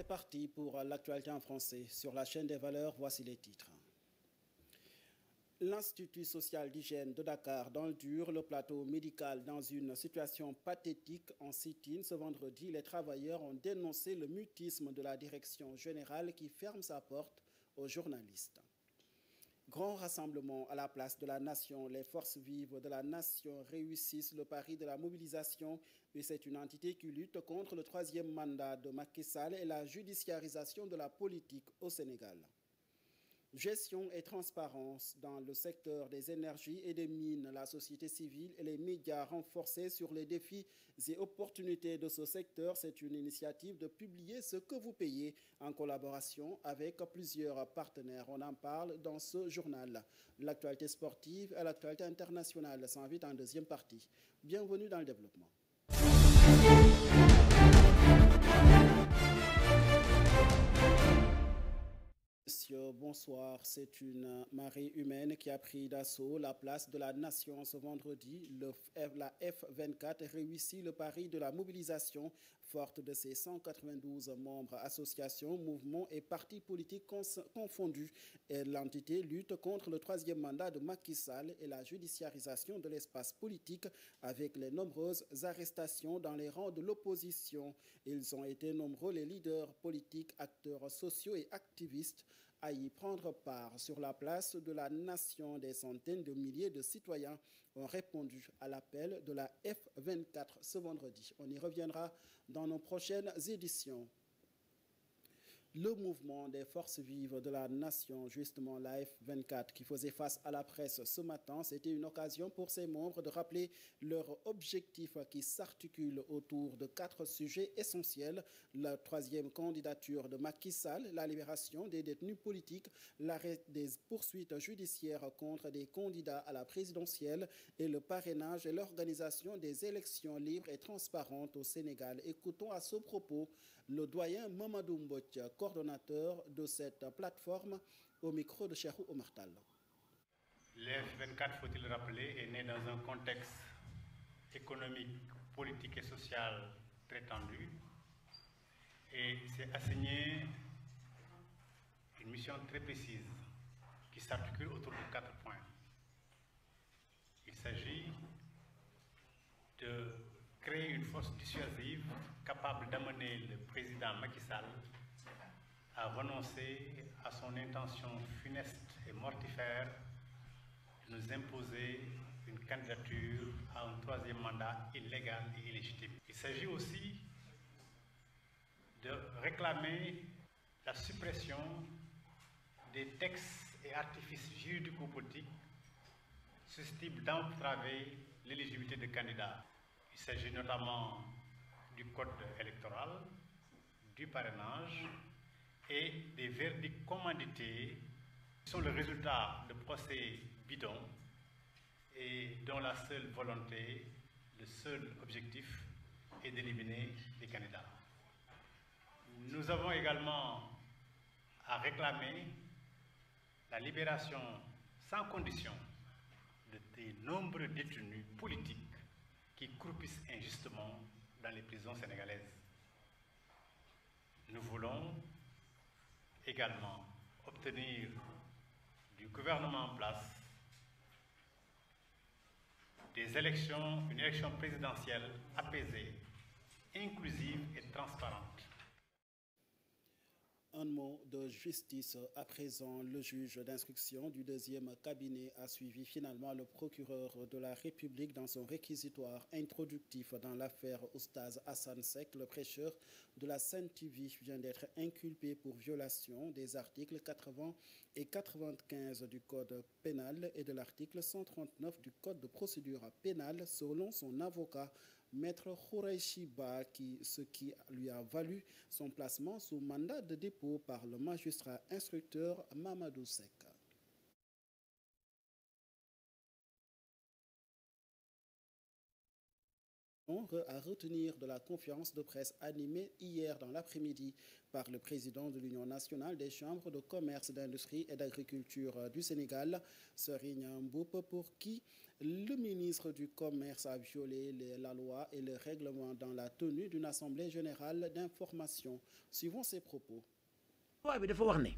parti pour l'actualité en français. Sur la chaîne des valeurs, voici les titres. L'Institut social d'hygiène de Dakar dans le dur, le plateau médical dans une situation pathétique en sit-in. Ce vendredi, les travailleurs ont dénoncé le mutisme de la direction générale qui ferme sa porte aux journalistes. Grand rassemblement à la place de la nation. Les forces vives de la nation réussissent le pari de la mobilisation et c'est une entité qui lutte contre le troisième mandat de Macky Sall et la judiciarisation de la politique au Sénégal. Gestion et transparence dans le secteur des énergies et des mines, la société civile et les médias renforcés sur les défis et opportunités de ce secteur. C'est une initiative de publier ce que vous payez en collaboration avec plusieurs partenaires. On en parle dans ce journal. L'actualité sportive et l'actualité internationale s'invitent en deuxième partie. Bienvenue dans le développement. Bonsoir, c'est une marée humaine qui a pris d'assaut la place de la nation ce vendredi. La F24 réussit le pari de la mobilisation forte de ses 192 membres, associations, mouvements et partis politiques confondus. Et l'entité lutte contre le troisième mandat de Macky Sall et la judiciarisation de l'espace politique avec les nombreuses arrestations dans les rangs de l'opposition. Ils ont été nombreux les leaders politiques, acteurs sociaux et activistes à y prendre part. Sur la place de la nation, des centaines de milliers de citoyens ont répondu à l'appel de la F24 ce vendredi. On y reviendra dans nos prochaines éditions. Le mouvement des forces vives de la nation, justement la F24, qui faisait face à la presse ce matin, c'était une occasion pour ses membres de rappeler leur objectif qui s'articule autour de 4 sujets essentiels. La troisième candidature de Macky Sall, la libération des détenus politiques, l'arrêt des poursuites judiciaires contre des candidats à la présidentielle et le parrainage et l'organisation des élections libres et transparentes au Sénégal. Écoutons à ce propos le doyen Mamadou Mbodj, coordonnateur de cette plateforme, au micro de Cheikhou Omar Tall. L'F24, faut-il rappeler, est né dans un contexte économique, politique et social très tendu et s'est assigné une mission très précise qui s'articule autour de 4 points. Il s'agit de créer une force dissuasive capable d'amener le président Macky Sall à renoncer à son intention funeste et mortifère de nous imposer une candidature à un troisième mandat illégal et illégitime. Il s'agit aussi de réclamer la suppression des textes et artifices juridico-politiques susceptibles d'entraver l'éligibilité de candidats. Il s'agit notamment du code électoral, du parrainage et des verdicts commandités qui sont le résultat de procès bidons et dont la seule volonté, le seul objectif est d'éliminer les candidats. Nous avons également à réclamer la libération sans condition de des nombreux détenus politiques qui croupissent injustement dans les prisons sénégalaises. Nous voulons également obtenir du gouvernement en place une élection présidentielle apaisée, inclusive et transparente. Un mot de justice à présent. Le juge d'instruction du deuxième cabinet a suivi finalement le procureur de la République dans son réquisitoire introductif dans l'affaire Oustaz Hassan Seck. Le prêcheur de la Sen TV vient d'être inculpé pour violation des articles 80 et 95 du Code pénal et de l'article 139 du Code de procédure pénale selon son avocat. Maître Khoureychi Ba, ce qui lui a valu son placement sous mandat de dépôt par le magistrat instructeur Mamadou Seck. à retenir de la conférence de presse animée hier dans l'après-midi par le président de l'Union nationale des chambres de commerce, d'industrie et d'agriculture du Sénégal, Serigne Mboup, pour qui le ministre du Commerce a violé la loi et le règlement dans la tenue d'une assemblée générale d'information. Suivons ses propos. loi bi dafa wax ne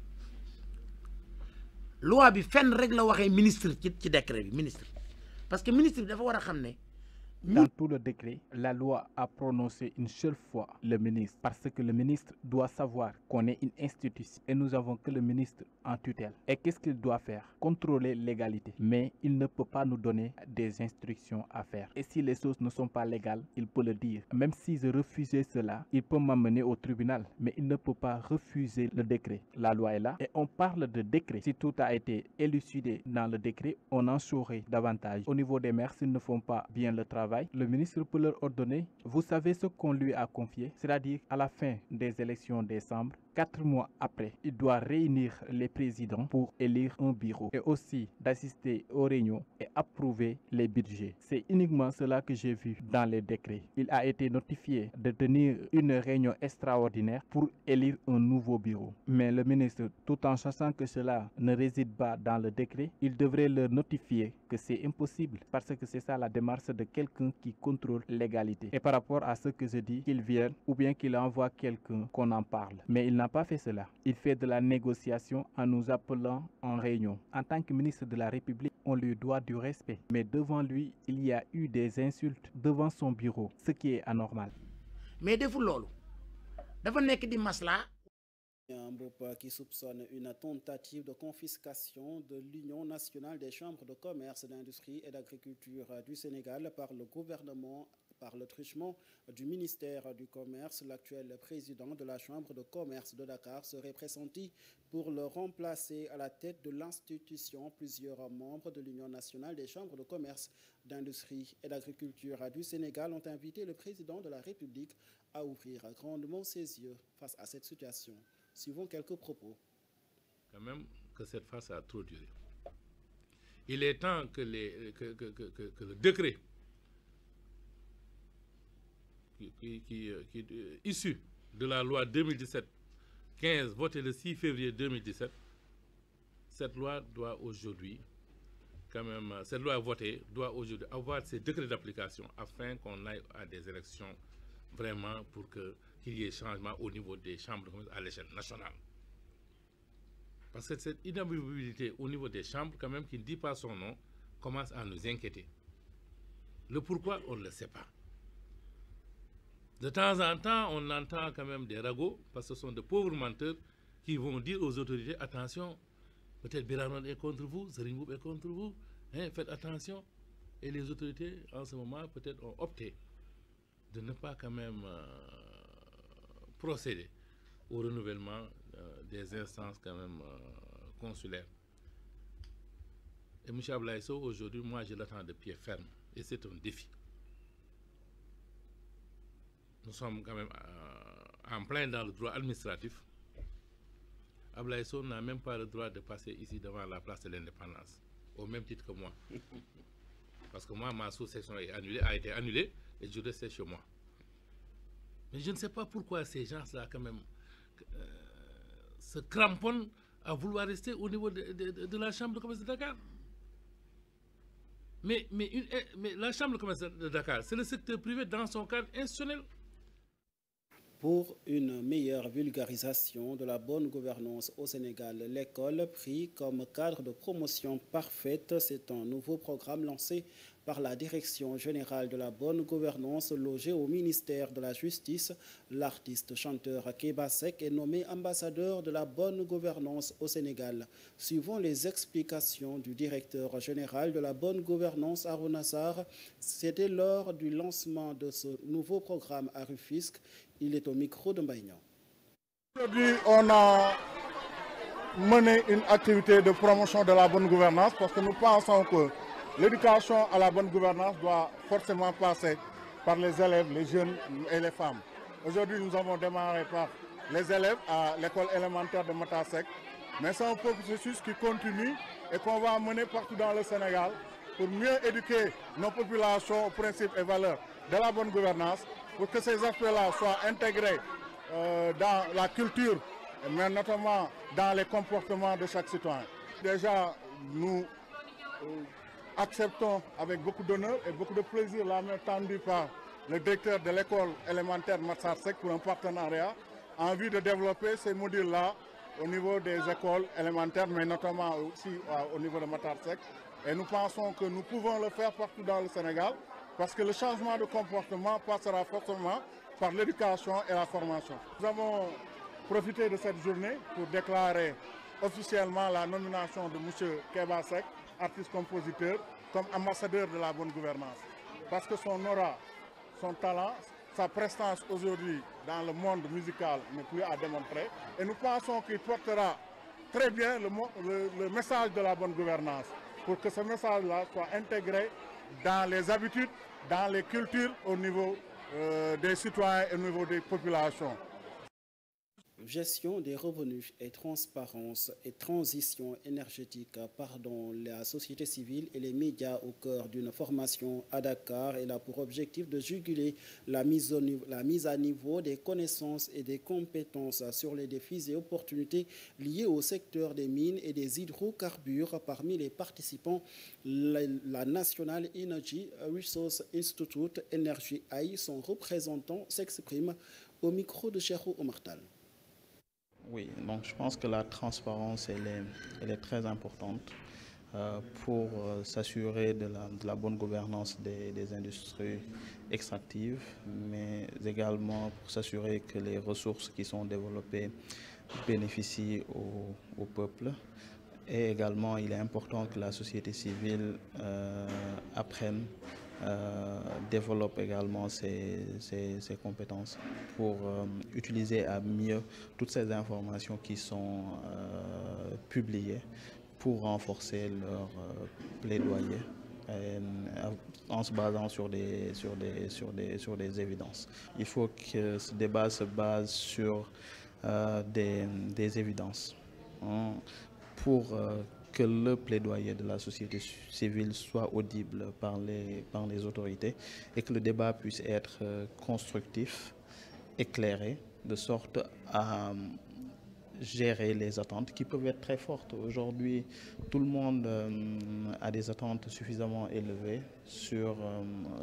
loi bi fenn rek la waxee ministre ci décret bi ministre parce que ministre bi dafa war a xam ne. Dans tout le décret, la loi a prononcé une seule fois le ministre, parce que le ministre doit savoir qu'on est une institution et nous avons que le ministre en tutelle. Et qu'est-ce qu'il doit faire? Contrôler l'égalité. Mais il ne peut pas nous donner des instructions à faire. Et si les choses ne sont pas légales, il peut le dire. Même si je refusais cela, il peut m'amener au tribunal, mais il ne peut pas refuser le décret. La loi est là et on parle de décret. Si tout a été élucidé dans le décret, on en saurait davantage. Au niveau des maires, s'ils ne font pas bien le travail, le ministre peut leur ordonner, vous savez ce qu'on lui a confié, c'est-à-dire à la fin des élections décembre, 4 mois après, il doit réunir les présidents pour élire un bureau et aussi d'assister aux réunions et approuver les budgets. C'est uniquement cela que j'ai vu dans les décrets. Il a été notifié de tenir une réunion extraordinaire pour élire un nouveau bureau. Mais le ministre, tout en sachant que cela ne réside pas dans le décret, il devrait leur notifier que c'est impossible parce que c'est ça la démarche de quelqu'un qui contrôle l'égalité. Et par rapport à ce que je dis, qu'il vienne ou bien qu'il envoie quelqu'un qu'on en parle. Mais il n'a pas fait cela. Il fait de la négociation en nous appelant en réunion. En tant que ministre de la République, on lui doit du respect. Mais devant lui, il y a eu des insultes devant son bureau, ce qui est anormal. Mais deful loolu dafa nekk di masla. Mboup qui soupçonne une tentative de confiscation de l'Union nationale des chambres de commerce, d'industrie et d'agriculture du Sénégal par le gouvernement par le truchement du ministère du Commerce. L'actuel président de la Chambre de commerce de Dakar serait pressenti pour le remplacer à la tête de l'institution. Plusieurs membres de l'Union nationale des chambres de commerce, d'industrie et d'agriculture du Sénégal ont invité le président de la République à ouvrir grandement ses yeux face à cette situation. Suivons quelques propos. Quand même que cette farce a trop duré. Il est temps que le décret qui issu de la loi 2017-15 votée le 6 février 2017, cette loi doit aujourd'hui, quand même, cette loi votée doit aujourd'hui avoir ses décrets d'application afin qu'on aille à des élections vraiment pour qu'il y ait changement au niveau des chambres de commerce à l'échelle nationale. Parce que cette inamovibilité au niveau des chambres, quand même, qui ne dit pas son nom, commence à nous inquiéter. Le pourquoi, on ne le sait pas. De temps en temps, on entend quand même des ragots, parce que ce sont de pauvres menteurs qui vont dire aux autorités, attention, peut-être Biranon est contre vous, Serigne Mboup est contre vous, hein, faites attention. Et les autorités, en ce moment, peut-être ont opté de ne pas quand même procéder au renouvellement des instances quand même consulaires. Et M. Abdoulaye Sow, aujourd'hui, moi, je l'attends de pied ferme. Et c'est un défi. Nous sommes quand même en plein dans le droit administratif. Abdoulaye Sow n'a même pas le droit de passer ici devant la place de l'Indépendance, au même titre que moi. Parce que moi, ma sous-section a été annulée et je reste chez moi. Mais je ne sais pas pourquoi ces gens-là, quand même, se cramponnent à vouloir rester au niveau de la Chambre de commerce de Dakar. Mais la Chambre de commerce de Dakar, c'est le secteur privé dans son cadre institutionnel. Pour une meilleure vulgarisation de la bonne gouvernance au Sénégal, l'école pris comme cadre de promotion parfaite, c'est un nouveau programme lancé par la Direction générale de la bonne gouvernance logée au ministère de la Justice. L'artiste chanteur Keba Seck est nommé ambassadeur de la bonne gouvernance au Sénégal. Suivant les explications du directeur général de la bonne gouvernance, Arona Sarr, c'était lors du lancement de ce nouveau programme à Rufisque. Il est au micro de Mbaye Niang. Aujourd'hui, on a mené une activité de promotion de la bonne gouvernance parce que nous pensons que l'éducation à la bonne gouvernance doit forcément passer par les élèves, les jeunes et les femmes. Aujourd'hui, nous avons démarré par les élèves à l'école élémentaire de Matasek, mais c'est un processus qui continue et qu'on va mener partout dans le Sénégal pour mieux éduquer nos populations aux principes et valeurs de la bonne gouvernance, pour que ces aspects-là soient intégrés dans la culture, mais notamment dans les comportements de chaque citoyen. Déjà, nous acceptons avec beaucoup d'honneur et beaucoup de plaisir la main tendue par le directeur de l'école élémentaire Matar Seck pour un partenariat en vue de développer ces modules-là au niveau des écoles élémentaires, mais notamment aussi au niveau de Matar Seck. Et nous pensons que nous pouvons le faire partout dans le Sénégal, parce que le changement de comportement passera forcément par l'éducation et la formation. Nous avons profité de cette journée pour déclarer officiellement la nomination de M. Keba Seck, artiste-compositeur, comme ambassadeur de la bonne gouvernance. Parce que son aura, son talent, sa prestance aujourd'hui dans le monde musical n'est plus à démontrer. Et nous pensons qu'il portera très bien le message de la bonne gouvernance, pour que ce message-là soit intégré dans les habitudes, dans les cultures au niveau des citoyens et au niveau des populations. Gestion des revenus et transparence et transition énergétique, la société civile et les médias au cœur d'une formation à Dakar. Elle a pour objectif de juguler la mise à niveau des connaissances et des compétences sur les défis et opportunités liés au secteur des mines et des hydrocarbures. Parmi les participants, la National Energy Resource Institute, Energy Eye, son représentant s'exprime au micro de Cheikhou Omartal. Oui, donc je pense que la transparence, elle est très importante pour s'assurer de la bonne gouvernance des industries extractives, mais également pour s'assurer que les ressources qui sont développées bénéficient au peuple. Et également, il est important que la société civile apprenne, développe également ses compétences pour utiliser à mieux toutes ces informations qui sont publiées pour renforcer leur plaidoyer en se basant sur des évidences. Il faut que ce débat se base sur des évidences pour que le plaidoyer de la société civile soit audible par les autorités et que le débat puisse être constructif, éclairé, de sorte à gérer les attentes qui peuvent être très fortes. Aujourd'hui, tout le monde a des attentes suffisamment élevées sur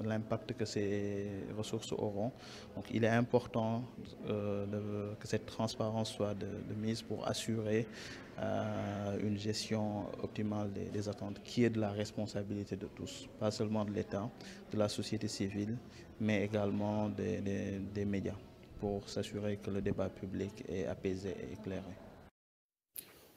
l'impact que ces ressources auront. Donc il est important que cette transparence soit de mise pour assurer une gestion optimale des attentes qui est de la responsabilité de tous, pas seulement de l'État, de la société civile, mais également des médias, pour s'assurer que le débat public est apaisé et éclairé.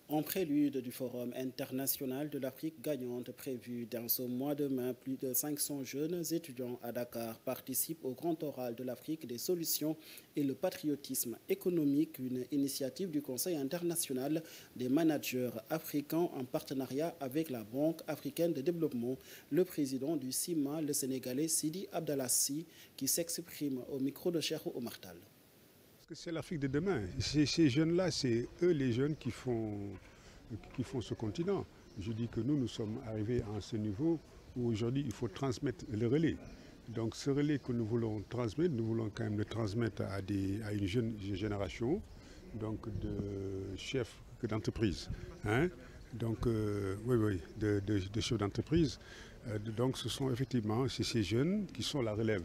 En prélude du Forum international de l'Afrique gagnante prévu dans ce mois de mai, plus de 500 jeunes étudiants à Dakar participent au Grand Oral de l'Afrique des solutions et le patriotisme économique, une initiative du Conseil international des managers africains en partenariat avec la Banque africaine de développement. Le président du CIMA, le Sénégalais Sidi Abdalassi, qui s'exprime au micro de Cheikhou Omartal. C'est l'Afrique de demain. Ces jeunes-là, c'est eux les jeunes qui font ce continent. Je dis que nous sommes arrivés à ce niveau où aujourd'hui il faut transmettre le relais. Donc ce relais que nous voulons transmettre, nous voulons quand même le transmettre à une jeune génération, donc de chefs d'entreprise. Hein? Donc de chefs d'entreprise. Donc ce sont effectivement ces jeunes qui sont la relève.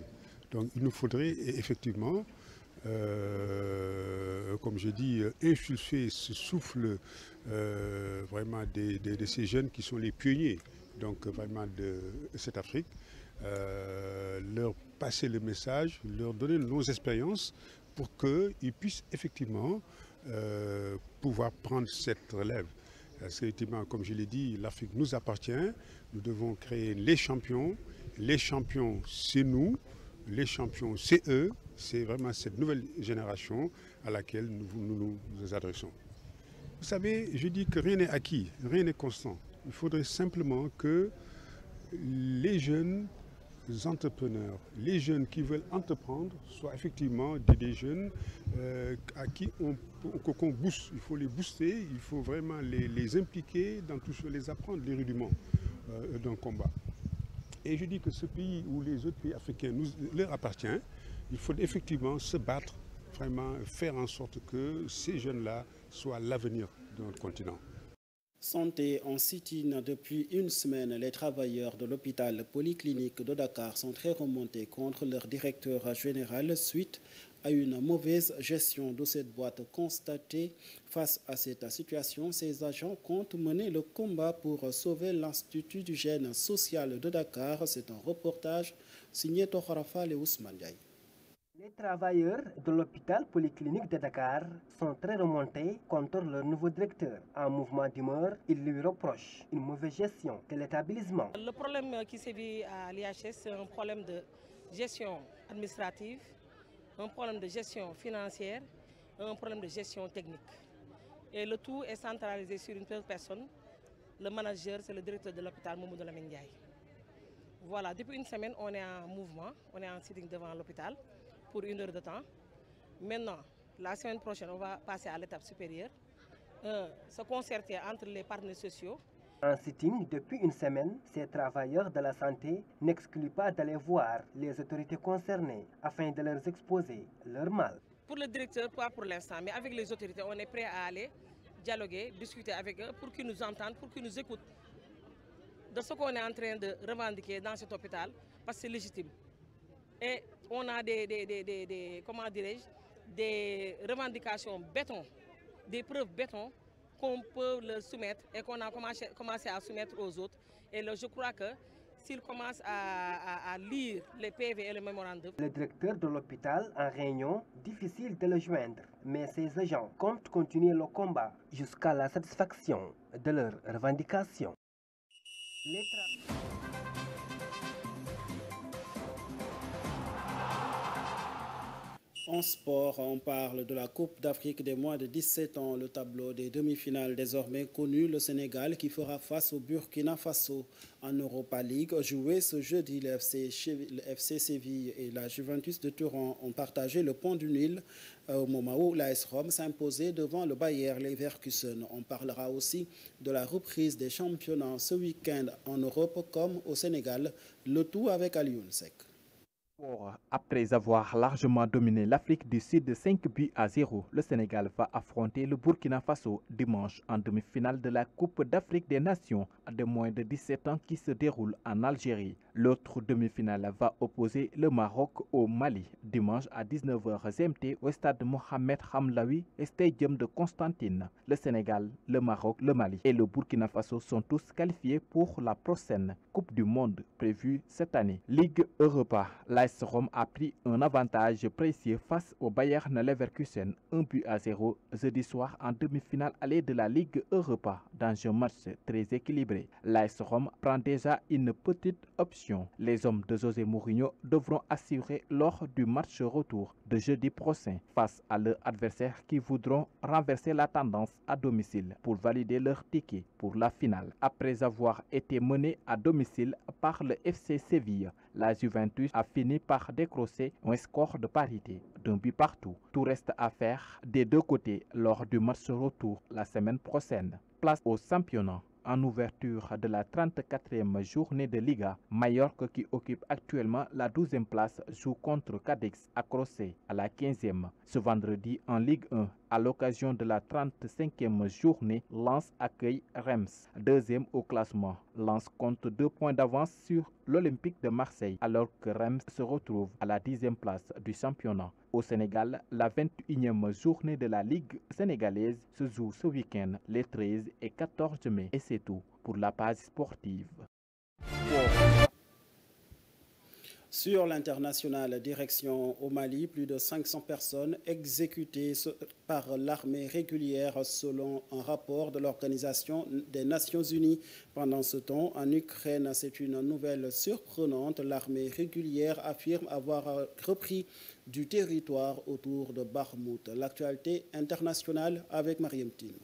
Donc il nous faudrait effectivement comme je dis, insuffler ce souffle vraiment de ces jeunes qui sont les pionniers donc vraiment de cette Afrique, leur passer le message, leur donner nos expériences pour qu'ils puissent effectivement pouvoir prendre cette relève. Parce qu'effectivement, comme je l'ai dit, l'Afrique nous appartient, nous devons créer les champions c'est nous, les champions c'est eux. C'est vraiment cette nouvelle génération à laquelle nous nous adressons. Vous savez, je dis que rien n'est acquis, rien n'est constant. Il faudrait simplement que les jeunes entrepreneurs, les jeunes qui veulent entreprendre, soient effectivement des jeunes à qui qu'on booste. Il faut les booster, il faut vraiment les impliquer dans tout ce, les apprendre les rudiments d'un combat. Et je dis que ce pays ou les autres pays africains leur appartient. Il faut effectivement se battre, vraiment faire en sorte que ces jeunes-là soient l'avenir de notre continent. Santé en sit-in depuis une semaine, les travailleurs de l'hôpital polyclinique de Dakar sont très remontés contre leur directeur général suite à une mauvaise gestion de cette boîte constatée. Face à cette situation, ces agents comptent mener le combat pour sauver l'Institut du gène social de Dakar. C'est un reportage signé Toharafa et Ousmane Diaye. Les travailleurs de l'hôpital polyclinique de Dakar sont très remontés contre leur nouveau directeur. En mouvement d'humeur, ils lui reprochent une mauvaise gestion de l'établissement. Le problème qui sévit à l'IHS, c'est un problème de gestion administrative, un problème de gestion financière, un problème de gestion technique. Et le tout est centralisé sur une seule personne. Le manager, c'est le directeur de l'hôpital, Mamadou Lamine Ndiaye. Voilà, depuis une semaine, on est en mouvement, on est en sitting devant l'hôpital pour 1 heure de temps. Maintenant, la semaine prochaine, on va passer à l'étape supérieure, se concerter entre les partenaires sociaux. En sitting depuis une semaine, ces travailleurs de la santé n'excluent pas d'aller voir les autorités concernées afin de leur exposer leur mal. Pour le directeur, pas pour l'instant, mais avec les autorités, on est prêt à aller dialoguer, discuter avec eux pour qu'ils nous entendent, pour qu'ils nous écoutent de ce qu'on est en train de revendiquer dans cet hôpital, parce que c'est légitime. Et on a comment dirais-je, des revendications béton, des preuves béton qu'on peut leur soumettre et qu'on a commencé à soumettre aux autres. Et là, je crois que s'ils commencent à lire les PV et les mémorandums... Le directeur de l'hôpital en réunion, difficile de le joindre, mais ses agents comptent continuer le combat jusqu'à la satisfaction de leurs revendications. En sport, on parle de la Coupe d'Afrique des moins de 17 ans. Le tableau des demi-finales désormais connu, le Sénégal qui fera face au Burkina Faso en Europa League. Joué ce jeudi, le FC Séville et la Juventus de Turin ont partagé le point du nul au moment où l'AS Rome s'imposait devant le Bayer Leverkusen. On parlera aussi de la reprise des championnats ce week-end en Europe comme au Sénégal, le tout avec Alioune Seck. Après avoir largement dominé l'Afrique du Sud de 5-0, le Sénégal va affronter le Burkina Faso dimanche en demi-finale de la Coupe d'Afrique des Nations de moins de 17 ans qui se déroule en Algérie. L'autre demi-finale va opposer le Maroc au Mali dimanche à 19h GMT au stade Mohamed Hamlaoui et Stadium de Constantine. Le Sénégal, le Maroc, le Mali et le Burkina Faso sont tous qualifiés pour la prochaine Coupe du Monde prévue cette année. Ligue Europa, l'AS Rome a pris un avantage précieux face au Bayern Leverkusen 1-0 jeudi soir en demi-finale allée de la Ligue Europa dans un match très équilibré. L'AS Rome prend déjà une petite option. Les hommes de José Mourinho devront assurer lors du match retour de jeudi prochain face à leurs adversaires qui voudront renverser la tendance à domicile pour valider leur ticket pour la finale. Après avoir été mené à domicile par le FC Séville, la Juventus a fini par décrocher un score de parité d'un but partout. Tout reste à faire des deux côtés lors du match retour la semaine prochaine. Place au championnat. En ouverture de la 34e journée de Liga, Mallorca qui occupe actuellement la 12e place joue contre Cadix accroché à la 15e. Ce vendredi en Ligue 1, à l'occasion de la 35e journée, Lens accueille Reims, deuxième au classement. Lens compte 2 points d'avance sur l'Olympique de Marseille alors que Reims se retrouve à la 10e place du championnat. Au Sénégal, la 21e journée de la Ligue sénégalaise se joue ce week-end les 13 et 14 mai. Et c'est tout pour la page sportive. Sur l'international, direction au Mali, plus de 500 personnes exécutées par l'armée régulière selon un rapport de l'Organisation des Nations Unies. Pendant ce temps, en Ukraine, c'est une nouvelle surprenante. L'armée régulière affirme avoir repris du territoire autour de Bakhmout. L'actualité internationale avec Mariam Tine.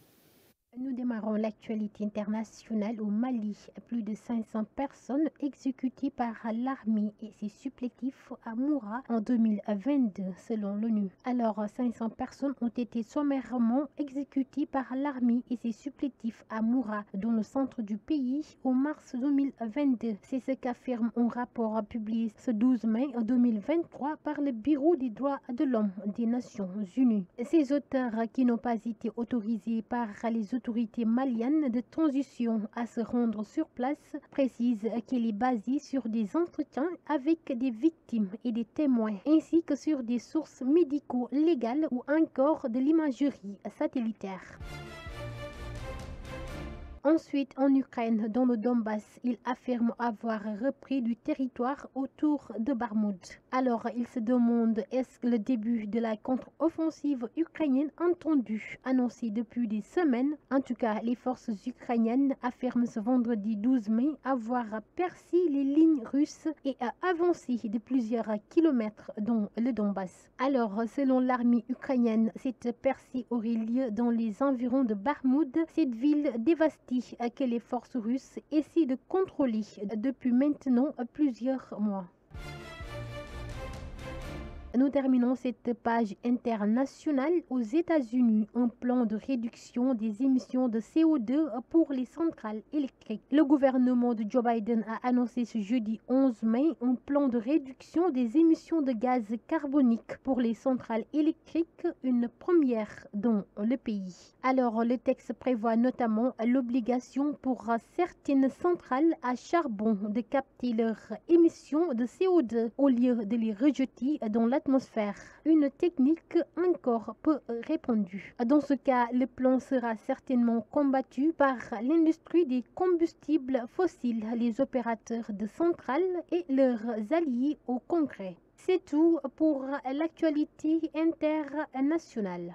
Nous démarrons l'actualité internationale au Mali. Plus de 500 personnes exécutées par l'armée et ses supplétifs à Moura en 2022, selon l'ONU. Alors, 500 personnes ont été sommairement exécutées par l'armée et ses supplétifs à Moura, dans le centre du pays, au mars 2022. C'est ce qu'affirme un rapport publié ce 12 mai 2023 par le Bureau des droits de l'homme des Nations Unies. Ces auteurs, qui n'ont pas été autorisés par les autorités maliennes de transition à se rendre sur place, précise qu'il est basé sur des entretiens avec des victimes et des témoins, ainsi que sur des sources médico-légales ou encore de l'imagerie satellitaire. Ensuite, en Ukraine, dans le Donbass, il affirme avoir repris du territoire autour de Bakhmout. Alors, il se demande est-ce que le début de la contre-offensive ukrainienne entendue, annoncée depuis des semaines. En tout cas, les forces ukrainiennes affirment ce vendredi 12 mai avoir percé les lignes russes et avancé de plusieurs kilomètres dans le Donbass. Alors, selon l'armée ukrainienne, cette percée aurait lieu dans les environs de Bakhmout, cette ville dévastée que les forces russes essaient de contrôler depuis maintenant plusieurs mois. Nous terminons cette page internationale aux États-Unis. Un plan de réduction des émissions de CO2 pour les centrales électriques. Le gouvernement de Joe Biden a annoncé ce jeudi 11 mai un plan de réduction des émissions de gaz carbonique pour les centrales électriques, une première dans le pays. Alors, le texte prévoit notamment l'obligation pour certaines centrales à charbon de capter leurs émissions de CO2 au lieu de les rejeter dans l'atmosphère, une technique encore peu répandue. Dans ce cas, le plan sera certainement combattu par l'industrie des combustibles fossiles, les opérateurs de centrales et leurs alliés au Congrès. C'est tout pour l'actualité internationale.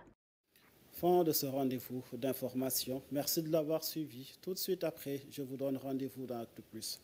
Fin de ce rendez-vous d'information. Merci de l'avoir suivi. Tout de suite après, je vous donne rendez-vous dans Actu Plus.